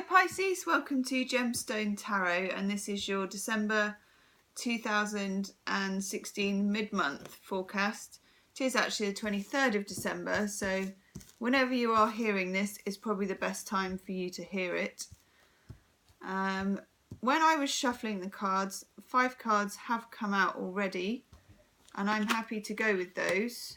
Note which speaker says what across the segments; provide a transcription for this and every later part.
Speaker 1: Pisces, welcome to Gemstone Tarot, and this is your December 2016 mid-month forecast. It is actually the 23rd of December, so whenever you are hearing this is probably the best time for you to hear it. When I was shuffling the cards, 5 cards have come out already, and I'm happy to go with those.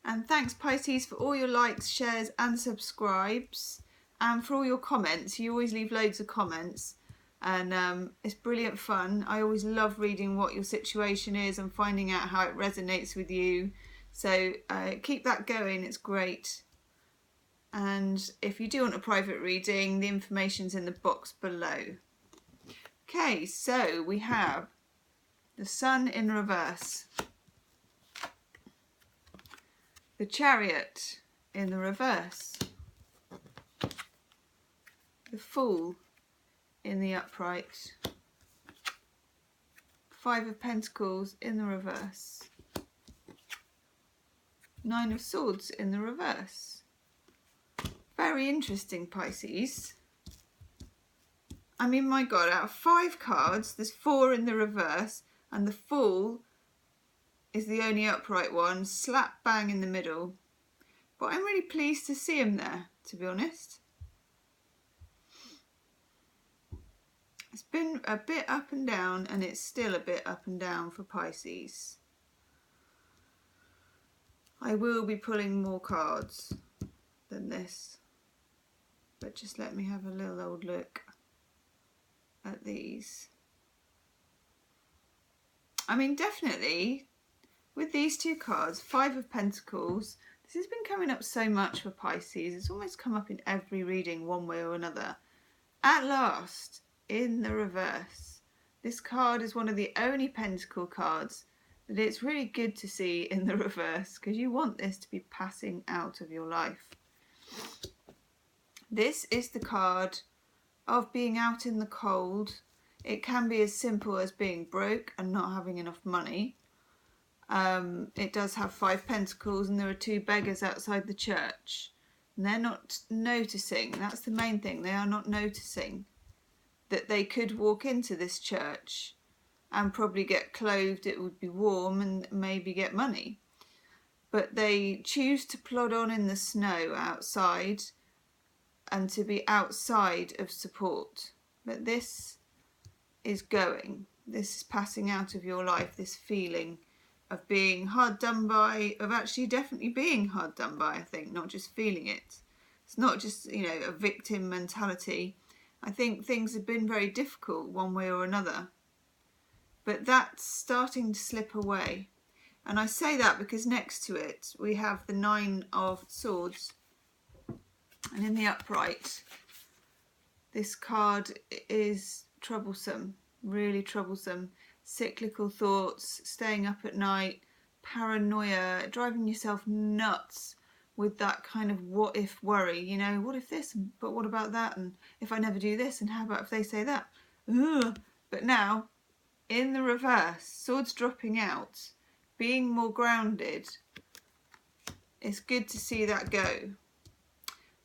Speaker 1: And thanks Pisces for all your likes, shares and subscribes, and for all your comments. You always leave loads of comments, and it's brilliant fun. I always love reading what your situation is and finding out how it resonates with you. So keep that going, it's great. And if you do want a private reading, the information's in the box below. Okay, so we have the Sun in reverse, the Chariot in the reverse, the Fool in the upright, 5 of Pentacles in the reverse, 9 of Swords in the reverse. Very interesting, Pisces. I mean, my God, out of 5 cards, there's 4 in the reverse, and the Fool is the only upright one, slap bang in the middle. But I'm really pleased to see him there, to be honest. It's been a bit up and down, and it's still a bit up and down for Pisces. I will be pulling more cards than this, but just let me have a little old look at these. I mean, definitely with these 2 cards, 5 of Pentacles, this has been coming up so much for Pisces. It's almost come up in every reading one way or another. At last, in the reverse. This card is one of the only Pentacle cards that it's really good to see in the reverse, because you want this to be passing out of your life. This is the card of being out in the cold. It can be as simple as being broke and not having enough money. It does have 5 pentacles, and there are 2 beggars outside the church, and they're not noticing. That's the main thing. They are not noticing that they could walk into this church and probably get clothed, it would be warm, and maybe get money, but they choose to plod on in the snow outside and to be outside of support. But this is going, this is passing out of your life, this feeling of being hard done by, of actually definitely being hard done by, I think, not just feeling it. It's not just, you know, a victim mentality. I think things have been very difficult one way or another, but that's starting to slip away. And I say that because next to it we have the 9 of Swords, and in the upright this card is troublesome, really troublesome. Cyclical thoughts, staying up at night, paranoia, driving yourself nuts with that kind of what if worry, you know, what if this, but what about that, and if I never do this, and how about if they say that? Ugh. But now, in the reverse, Swords dropping out, being more grounded, it's good to see that go.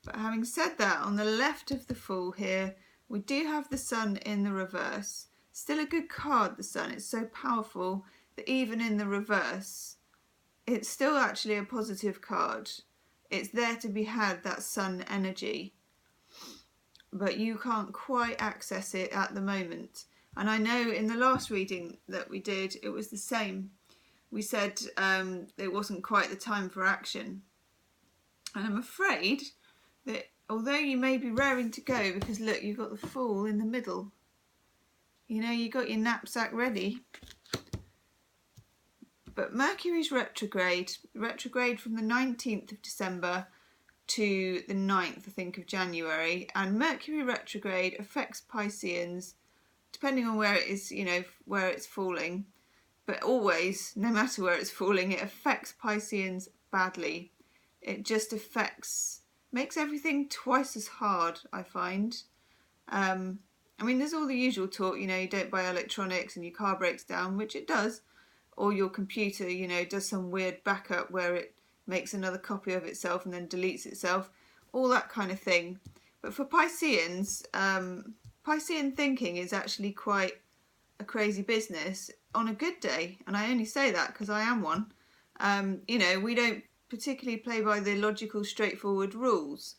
Speaker 1: But having said that, on the left of the Fool here, we do have the Sun in the reverse. Still a good card, the Sun. It's so powerful that even in the reverse, it's still actually a positive card. It's there to be had, that Sun energy. But you can't quite access it at the moment. And I know in the last reading that we did, it was the same. We said it wasn't quite the time for action. And I'm afraid that although you may be raring to go, because look, you've got the Fool in the middle. You know, you got your knapsack ready. But Mercury's retrograde from the 19th of December to the 9th, I think, of January. And Mercury retrograde affects Pisceans, depending on where it is, you know, where it's falling. But always, no matter where it's falling, it affects Pisceans badly. It just makes everything twice as hard, I find. I mean, there's all the usual talk, you know, you don't buy electronics and your car breaks down, which it does, or your computer, you know, does some weird backup where it makes another copy of itself and then deletes itself, all that kind of thing. But for Pisceans, Piscean thinking is actually quite a crazy business on a good day, and I only say that because I am one. You know, we don't particularly play by the logical, straightforward rules.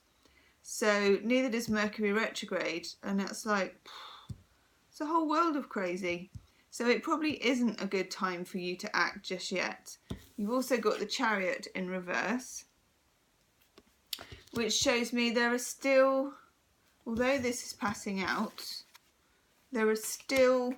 Speaker 1: So neither does Mercury retrograde, and that's like, it's a whole world of crazy. So it probably isn't a good time for you to act just yet. You've also got the Chariot in reverse, which shows me there are still, although this is passing out, there are still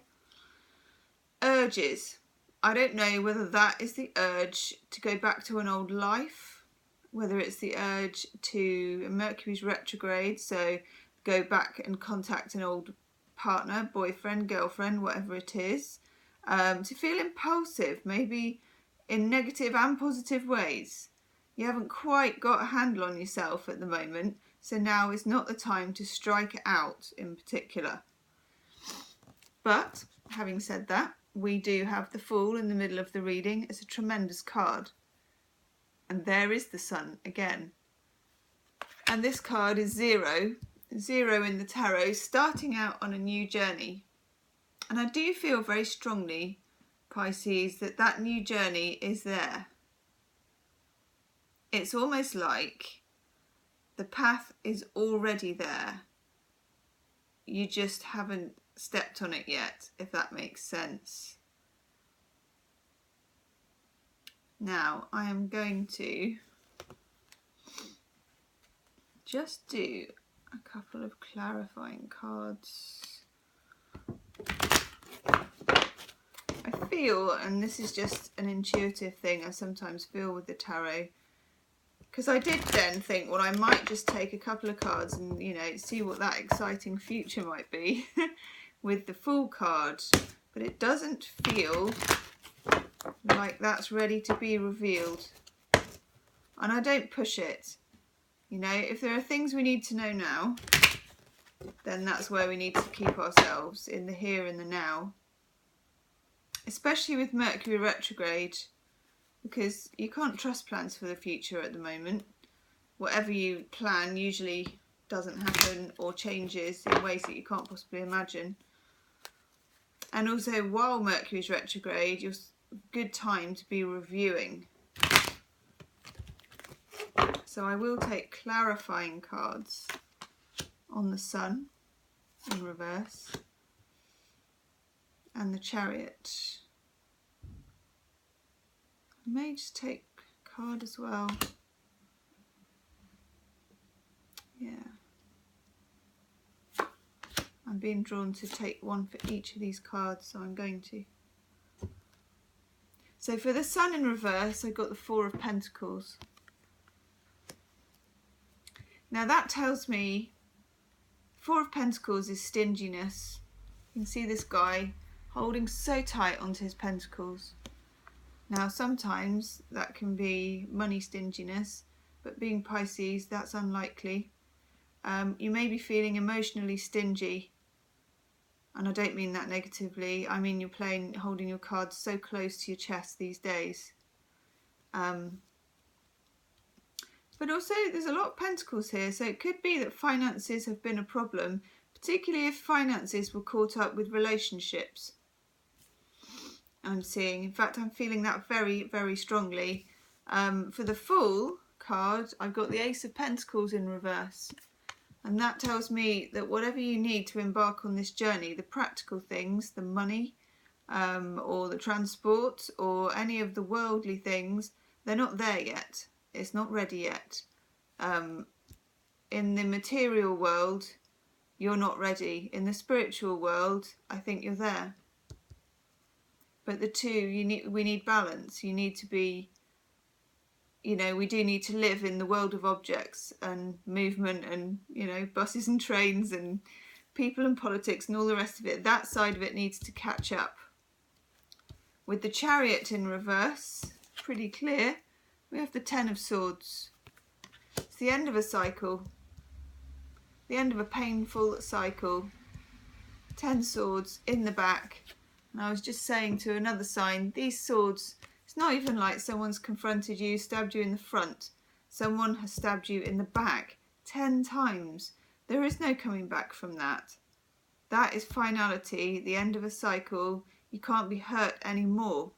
Speaker 1: urges. I don't know whether that is the urge to go back to an old life, whether it's the urge to Mercury's retrograde, so go back and contact an old partner, boyfriend, girlfriend, whatever it is, to feel impulsive, maybe in negative and positive ways. You haven't quite got a handle on yourself at the moment, so now is not the time to strike out in particular. But having said that, we do have the Fool in the middle of the reading. It's a tremendous card. And there is the Sun again. And this card is 0 in the tarot, starting out on a new journey. And I do feel very strongly, Pisces, that that new journey is there. It's almost like the path is already there. You just haven't stepped on it yet, if that makes sense. Now I am going to just do a couple of clarifying cards. I feel, and this is just an intuitive thing I sometimes feel with the tarot, because I did then think, well, I might just take a couple of cards and, you know, see what that exciting future might be with the Fool card, but it doesn't feel like that's ready to be revealed. And I don't push it. You know, if there are things we need to know now, then that's where we need to keep ourselves, in the here and the now. Especially with Mercury retrograde, because you can't trust plans for the future at the moment. Whatever you plan usually doesn't happen or changes in ways that you can't possibly imagine. And also, while Mercury's retrograde, it's a good time to be reviewing. So I will take clarifying cards on the Sun in reverse and the Chariot. I may just take a card as well. Yeah. I'm being drawn to take one for each of these cards, so I'm going to. So for the Sun in reverse, I got the Four of Pentacles. Now that tells me Four of Pentacles is stinginess. You can see this guy holding so tight onto his pentacles. Now sometimes that can be money stinginess, but being Pisces, that's unlikely. You may be feeling emotionally stingy, and I don't mean that negatively. I mean you're holding your cards so close to your chest these days. But also there's a lot of pentacles here, so it could be that finances have been a problem, particularly if finances were caught up with relationships. I'm seeing, in fact I'm feeling that very, very strongly. For the Fool card, I've got the Ace of Pentacles in reverse. And that tells me that whatever you need to embark on this journey, the practical things, the money, or the transport, or any of the worldly things, they're not there yet. It's not ready yet. In the material world, you're not ready. In the spiritual world, I think you're there. But the two, we need balance. You need to be, you know, we do need to live in the world of objects and movement and, you know, buses and trains and people and politics and all the rest of it. That side of it needs to catch up. With the Chariot in reverse, pretty clear, we have the Ten of Swords. It's the end of a cycle, the end of a painful cycle. 10 swords in the back. And I was just saying to another sign, these swords, it's not even like someone's confronted you, stabbed you in the front. Someone has stabbed you in the back. 10 times. There is no coming back from that. That is finality, the end of a cycle. You can't be hurt anymore.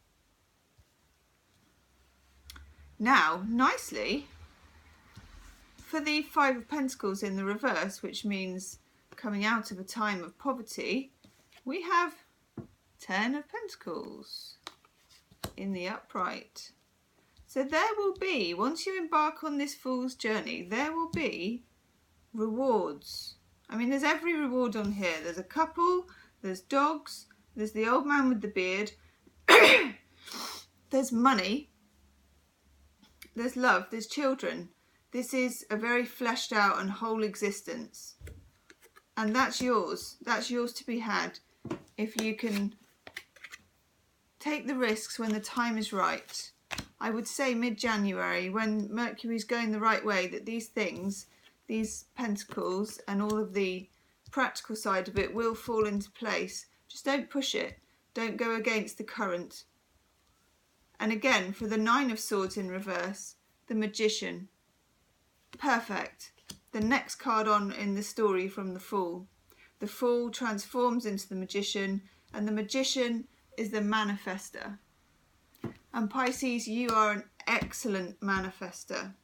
Speaker 1: Now, nicely, for the Five of Pentacles in the reverse, which means coming out of a time of poverty, we have 10 of Pentacles in the upright. So there will be, once you embark on this fool's journey, there will be rewards. I mean, there's every reward on here. There's a couple, there's dogs, there's the old man with the beard, there's money, there's love, there's children. This is a very fleshed out and whole existence. And that's yours. That's yours to be had if you can take the risks when the time is right. I would say mid-January, when Mercury's going the right way, that these things, these pentacles and all of the practical side of it will fall into place. Just don't push it. Don't go against the current. And again, for the Nine of Swords in reverse, the Magician. Perfect. The next card on in the story from the Fool. The Fool transforms into the Magician, and the Magician is the manifester. And Pisces, you are an excellent manifester.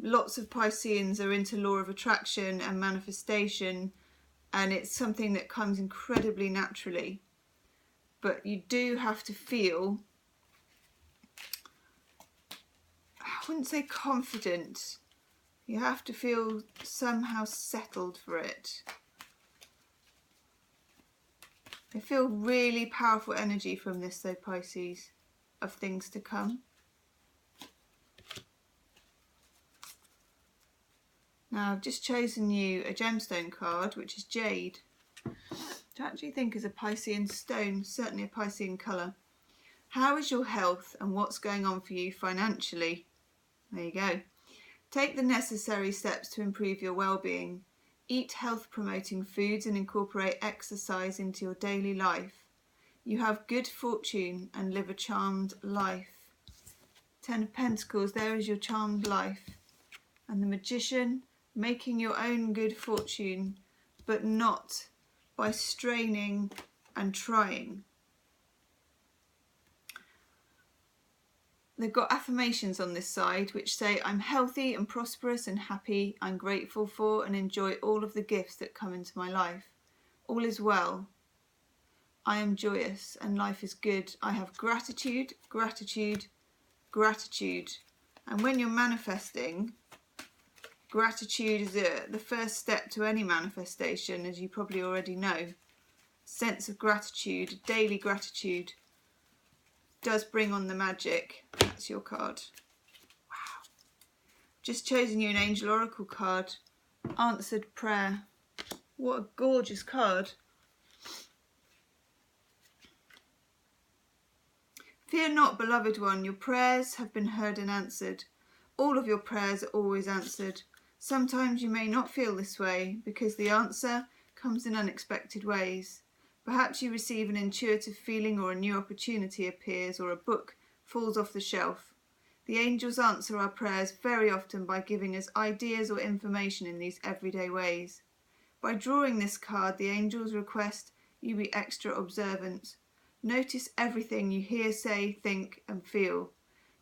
Speaker 1: Lots of Pisceans are into law of attraction and manifestation, and it's something that comes incredibly naturally. But you do have to feel, I wouldn't say confident, you have to feel somehow settled for it. I feel really powerful energy from this though, Pisces, of things to come. Now I've just chosen you a gemstone card, which is jade, which I actually think is a Piscean stone, certainly a Piscean colour. How is your health and what's going on for you financially? There you go. Take the necessary steps to improve your well-being. Eat health-promoting foods and incorporate exercise into your daily life. You have good fortune and live a charmed life. 10 of Pentacles, there is your charmed life. And the Magician, making your own good fortune, but not by straining and trying. They've got affirmations on this side which say, I'm healthy and prosperous and happy. I'm grateful for and enjoy all of the gifts that come into my life. All is well. I am joyous and life is good. I have gratitude, gratitude, gratitude. And when you're manifesting, gratitude is the first step to any manifestation, as you probably already know. Sense of gratitude, daily gratitude, does bring on the magic. That's your card. Wow. Just chosen you an Angel Oracle card. Answered prayer. What a gorgeous card. Fear not, beloved one, your prayers have been heard and answered. All of your prayers are always answered. Sometimes you may not feel this way because the answer comes in unexpected ways. Perhaps you receive an intuitive feeling or a new opportunity appears or a book falls off the shelf. The angels answer our prayers very often by giving us ideas or information in these everyday ways. By drawing this card, the angels request you be extra observant. Notice everything you hear, say, think and feel.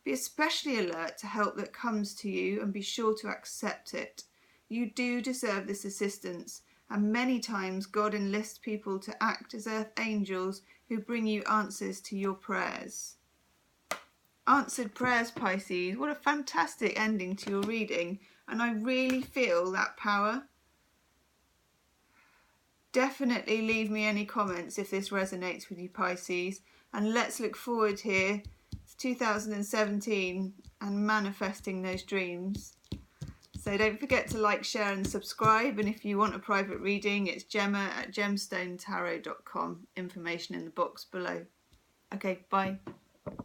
Speaker 1: Be especially alert to help that comes to you and be sure to accept it. You do deserve this assistance. And many times God enlists people to act as earth angels who bring you answers to your prayers. Answered prayers, Pisces. What a fantastic ending to your reading. And I really feel that power. Definitely leave me any comments if this resonates with you, Pisces. And let's look forward here to 2017 and manifesting those dreams. So don't forget to like, share and subscribe. And if you want a private reading, it's gemma@gemstonetarot.com. Information in the box below. Okay, bye.